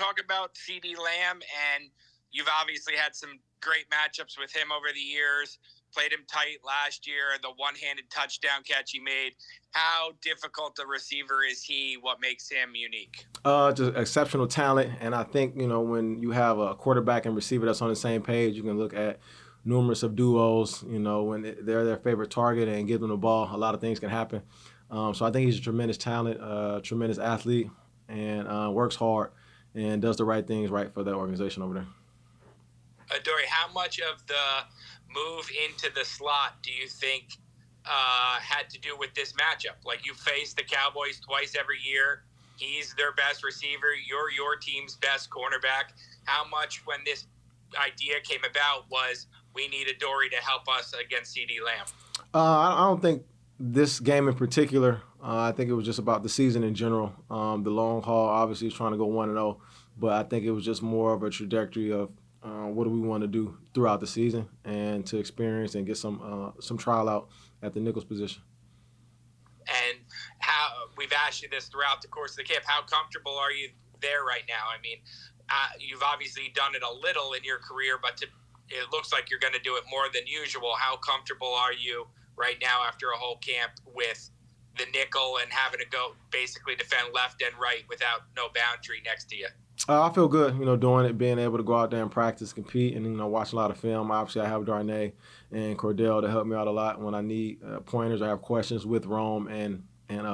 talk about CeeDee Lamb? And you've obviously had some great matchups with him over the years. Played him tight last year, the one-handed touchdown catch he made. How difficult a receiver is he? What makes him unique? Just exceptional talent, and I think, when you have a quarterback and receiver that's on the same page, you can look at numerous of duos, when they're their favorite target and give them the ball, a lot of things can happen. So I think he's a tremendous talent, tremendous athlete, and works hard and does the right things right for that organization over there. Adoree, how much of the move into the slot do you think had to do with this matchup? Like, you face the Cowboys twice every year. He's their best receiver. You're your team's best cornerback. How much, when this idea came about, was we need Adoree to help us against CeeDee Lamb? I don't think this game in particular. I think it was just about the season in general. The long haul, obviously, is trying to go 1-0, but I think it was just more of a trajectory of what do we want to do throughout the season and to experience and get some trial out at the nickel's position. And how we've asked you this throughout the course of the camp, how comfortable are you there right now? I mean, you've obviously done it a little in your career, but it looks like you're going to do it more than usual. How comfortable are you right now after a whole camp with the nickel and having to go basically defend left and right without no boundary next to you? I feel good, doing it, being able to go out there and practice, compete, and, watch a lot of film. Obviously, I have Darnay and Cordell to help me out a lot when I need pointers or have questions with Rome and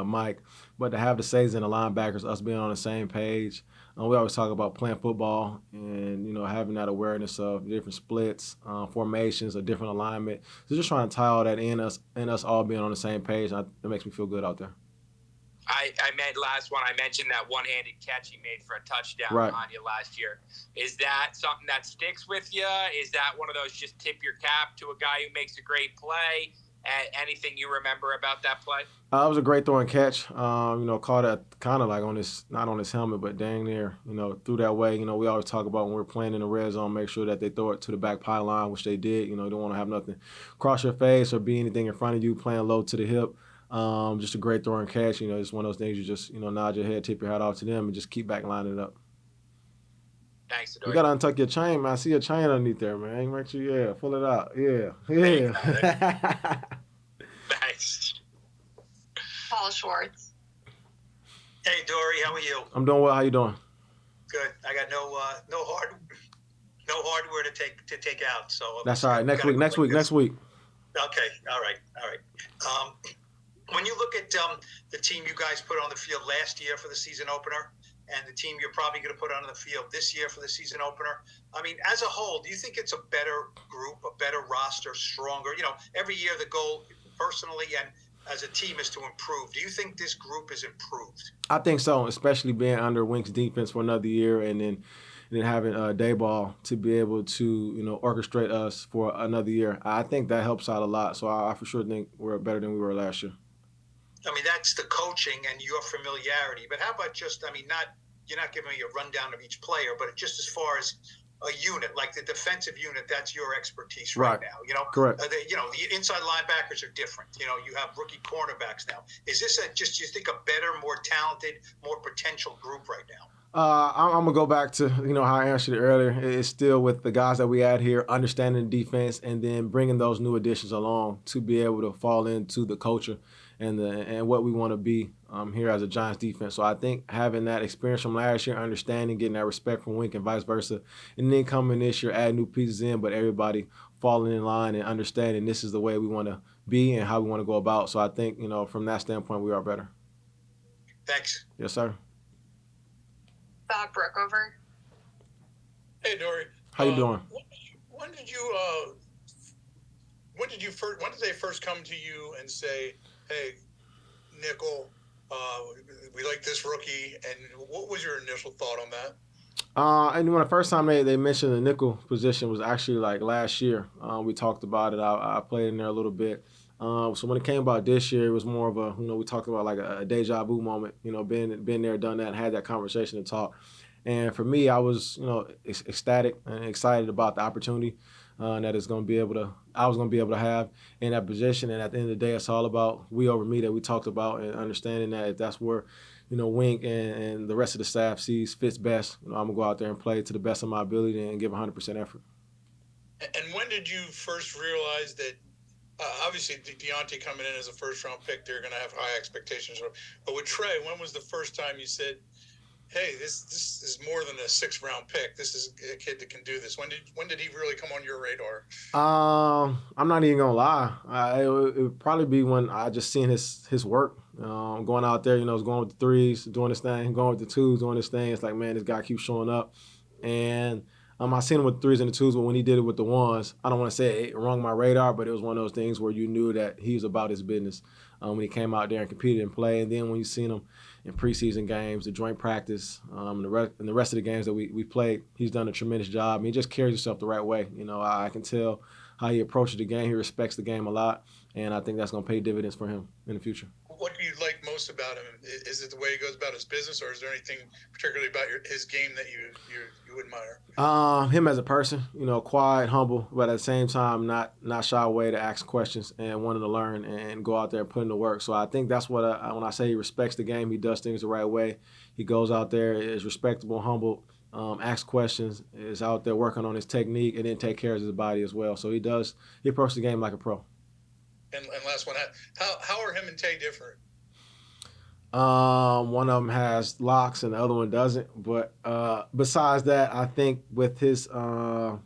Mike. But to have the safeties and the linebackers, us being on the same page, we always talk about playing football and, having that awareness of different splits, formations, a different alignment. So just trying to tie all that in us all being on the same page, it makes me feel good out there. I meant last one. I mentioned that one-handed catch he made for a touchdown on you last year. Is that something that sticks with you? Is that one of those just tip your cap to a guy who makes a great play? Anything you remember about that play? It was a great throw and catch. Caught it kind of like on his, not on his helmet, but dang near. Threw that way. We always talk about when we're playing in the red zone, make sure that they throw it to the back pylon, which they did. You don't want to have nothing cross your face or be anything in front of you, playing low to the hip. Just a great throw and catch. It's one of those things you just, nod your head, tip your hat off to them, and just keep back lining it up. Thanks, Adoree. You got to untuck your chain, man. I see your chain underneath there, man. Make sure, pull it out. Yeah. Thanks. Paul Schwartz. Hey, Adoree, how are you? I'm doing well. How you doing? Good. I got no hardware to take out. So that's all right. Next week. Okay. All right. When you look at the team you guys put on the field last year for the season opener and the team you're probably going to put on the field this year for the season opener, I mean, as a whole, do you think it's a better group, a better roster, stronger? Every year the goal personally and as a team is to improve. Do you think this group is improved? I think so, especially being under Wink's defense for another year and then having Dayball to be able to, orchestrate us for another year. I think that helps out a lot. So I for sure think we're better than we were last year. I mean, that's the coaching and your familiarity. But how about just, you're not giving me a rundown of each player, but just as far as a unit, like the defensive unit, that's your expertise right now. Correct. The inside linebackers are different. You have rookie cornerbacks now. Is this you think a better, more talented, more potential group right now? I'm going to go back to, how I answered it earlier. It's still with the guys that we had here, understanding the defense and then bringing those new additions along to be able to fall into the culture and what we want to be here as a Giants defense. So I think having that experience from last year, understanding, getting that respect from Wink and vice versa, and then coming this year, add new pieces in, but everybody falling in line and understanding this is the way we want to be and how we want to go about. So I think, from that standpoint, we are better. Thanks. Yes, sir. Bob Brookover. Hey, Adoree. How you doing? When did they first come to you and say, "Hey, nickel, we like this rookie"? And what was your initial thought on that? And when the first time they mentioned the nickel position was actually like last year. We talked about it. I played in there a little bit. So when it came about this year, it was more of a, we talked about like a deja vu moment, been there, done that, and had that conversation and talk. And for me, I was, ecstatic and excited about the opportunity that I was going to be able to have in that position. And at the end of the day, it's all about we over me that we talked about and understanding that if that's where Wink and the rest of the staff sees fits best, I'm going to go out there and play to the best of my ability and give 100% effort. And when did you first realize that, obviously, Deontay coming in as a first-round pick, they're going to have high expectations. But with Trey, when was the first time you said, hey, this is more than a 6th-round pick. This is a kid that can do this. When did he really come on your radar? I'm not even gonna lie. It would probably be when I just seen his work. Going out there, going with the threes, doing his thing, going with the twos, doing his thing. It's like, man, this guy keeps showing up. And I seen him with the threes and the twos, but when he did it with the ones, I don't want to say it rung my radar, but it was one of those things where you knew that he was about his business when he came out there and competed and played. And then when you seen him in preseason games, the joint practice, and the rest of the games that we played, he's done a tremendous job. He just carries himself the right way. I can tell how he approaches the game. He respects the game a lot, and I think that's going to pay dividends for him in the future. What do you like most about him? Is it the way he goes about his business, or is there anything particularly about his game that you admire? Him as a person, quiet, humble, but at the same time, not shy away to ask questions and wanting to learn and go out there and put in the work. So I think that's what when I say he respects the game, he does things the right way. He goes out there, is respectable, humble, asks questions, is out there working on his technique, and then take care of his body as well. So he approaches the game like a pro. And last one, how are him and Tay different? One of them has locks and the other one doesn't. But besides that, I think with his, I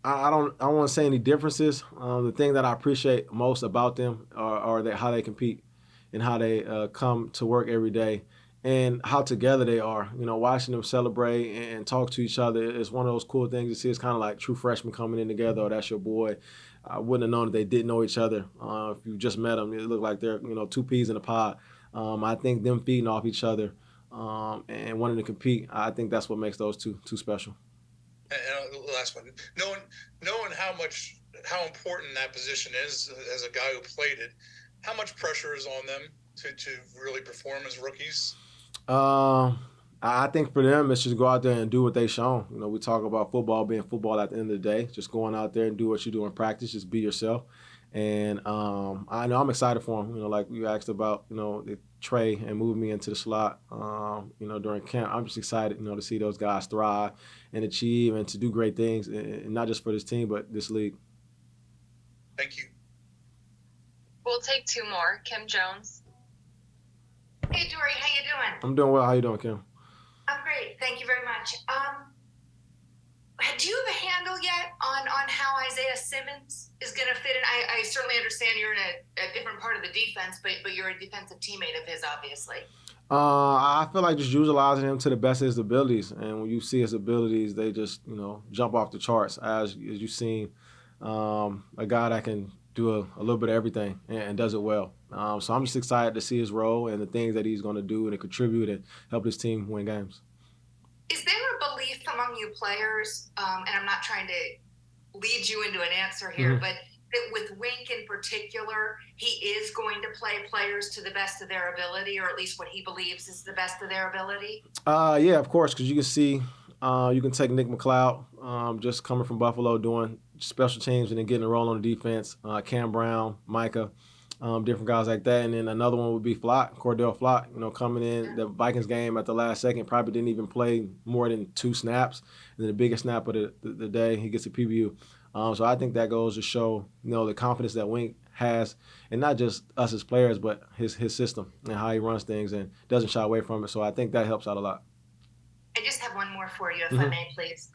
don't want to say any differences. The thing that I appreciate most about them are how they compete and how they come to work every day and how together they are. Watching them celebrate and talk to each other is one of those cool things to see. It's kind of like true freshmen coming in together. Oh, that's your boy. I wouldn't have known that they didn't know each other. If you just met them, it looked like they're two peas in a pod. I think them feeding off each other and wanting to compete, I think that's what makes those two special. And last one, knowing how important that position is as a guy who played it, how much pressure is on them to really perform as rookies? I think for them, it's just go out there and do what they've shown. We talk about football being football at the end of the day. Just going out there and do what you do in practice. Just be yourself. And I know I'm excited for them. Like you asked about, Trey and moving me into the slot, during camp. I'm just excited, to see those guys thrive and achieve and to do great things, and not just for this team, but this league. Thank you. We'll take 2 more. Kim Jones. Hey, Dory, how you doing? I'm doing well. How you doing, Kim? I'm great. Thank you very much. Do you have a handle yet on how Isaiah Simmons is going to fit in? I certainly understand you're in a different part of the defense, but you're a defensive teammate of his, obviously. I feel like just utilizing him to the best of his abilities. And when you see his abilities, they just, jump off the charts as you've seen a guy that can do a little bit of everything and does it well. So I'm just excited to see his role and the things that he's going to do and contribute and help his team win games. Is there a belief among you players, and I'm not trying to lead you into an answer here, but that with Wink in particular, he is going to play players to the best of their ability, or at least what he believes is the best of their ability? Yeah, of course, because you can see, you can take Nick McLeod, just coming from Buffalo, doing special teams and then getting a role on the defense. Cam Brown, Micah, different guys like that. And then another one would be Cordell Flott, coming in the Vikings game at the last second, probably didn't even play more than 2 snaps. And then the biggest snap of the day, he gets a PBU. So I think that goes to show, the confidence that Wink has, and not just us as players, but his system and how he runs things and doesn't shy away from it. So I think that helps out a lot. I just have one more for you, if I may, please.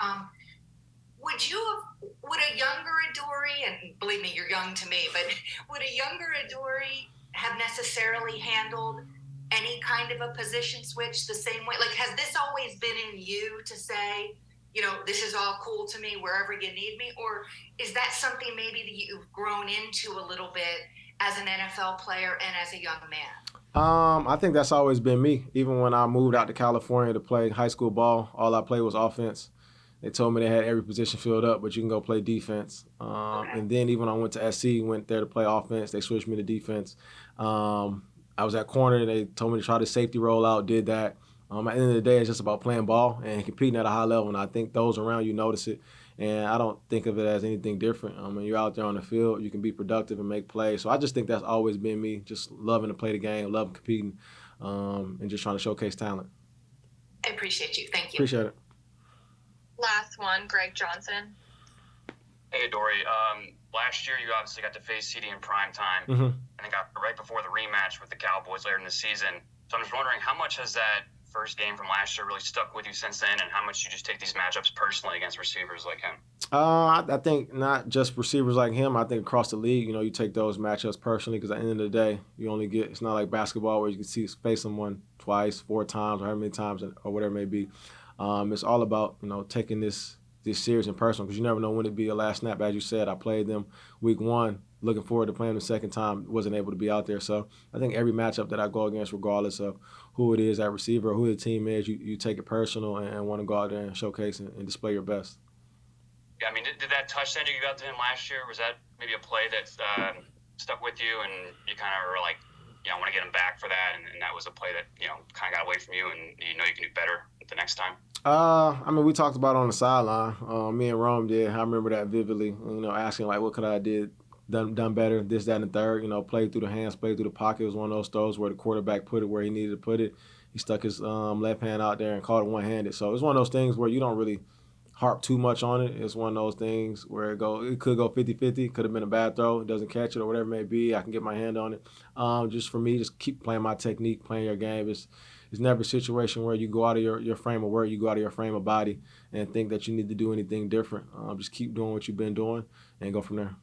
Would a younger Adoree, and believe me, you're young to me, but would a younger Adoree have necessarily handled any kind of a position switch the same way? Like, has this always been in you to say, this is all cool to me wherever you need me? Or is that something maybe that you've grown into a little bit as an NFL player and as a young man? I think that's always been me. Even when I moved out to California to play high school ball, all I played was offense. They told me they had every position filled up, but you can go play defense. And then even when I went to SC, went there to play offense, they switched me to defense. I was at corner. They told me to try the safety rollout, did that. At the end of the day, it's just about playing ball and competing at a high level, and I think those around you notice it. And I don't think of it as anything different. When you're out there on the field, you can be productive and make plays. So I just think that's always been me, just loving to play the game, loving competing. and just trying to showcase talent. I appreciate you. Thank you. Appreciate it. Last one, Greg Johnson. Hey, Adoree. Last year, you obviously got to face CeeDee in prime time, Mm-hmm. and it got right before the rematch with the Cowboys later in the season. So I'm just wondering, how much has that first game from last year really stuck with you since then, and how much you just take these matchups personally against receivers like him? I think not just receivers like him. I think across the league, you take those matchups personally because at the end of the day, you only get. It's not like basketball where you can face someone twice, 4 times, or however many times, or whatever it may be. It's all about taking this series in personal because you never know when it'd be your last snap. As you said, I played them week 1. Looking forward to playing them the second time. Wasn't able to be out there. So I think every matchup that I go against, regardless of who it is at receiver or who the team is, you take it personal and want to go out there and showcase and display your best. Yeah, I mean, did that touchdown you got to him last year, was that maybe a play that stuck with you and you kind of were like, I want to get him back for that, and that was a play that, kind of got away from you and you can do better the next time? I mean, we talked about it on the sideline. Me and Rome did. I remember that vividly, asking, like, what could I have done better, this, that, and the third. Played through the hands, played through the pocket. It was one of those throws where the quarterback put it where he needed to put it. He stuck his left hand out there and caught it one-handed. So it's one of those things where you don't really harp too much on it. It's one of those things where it could go 50-50. Could have been a bad throw. It doesn't catch it or whatever it may be. I can get my hand on it. Just for me, just keep playing my technique, playing your game. It's never a situation where you go out of your frame of work, you go out of your frame of body and think that you need to do anything different. Just keep doing what you've been doing and go from there.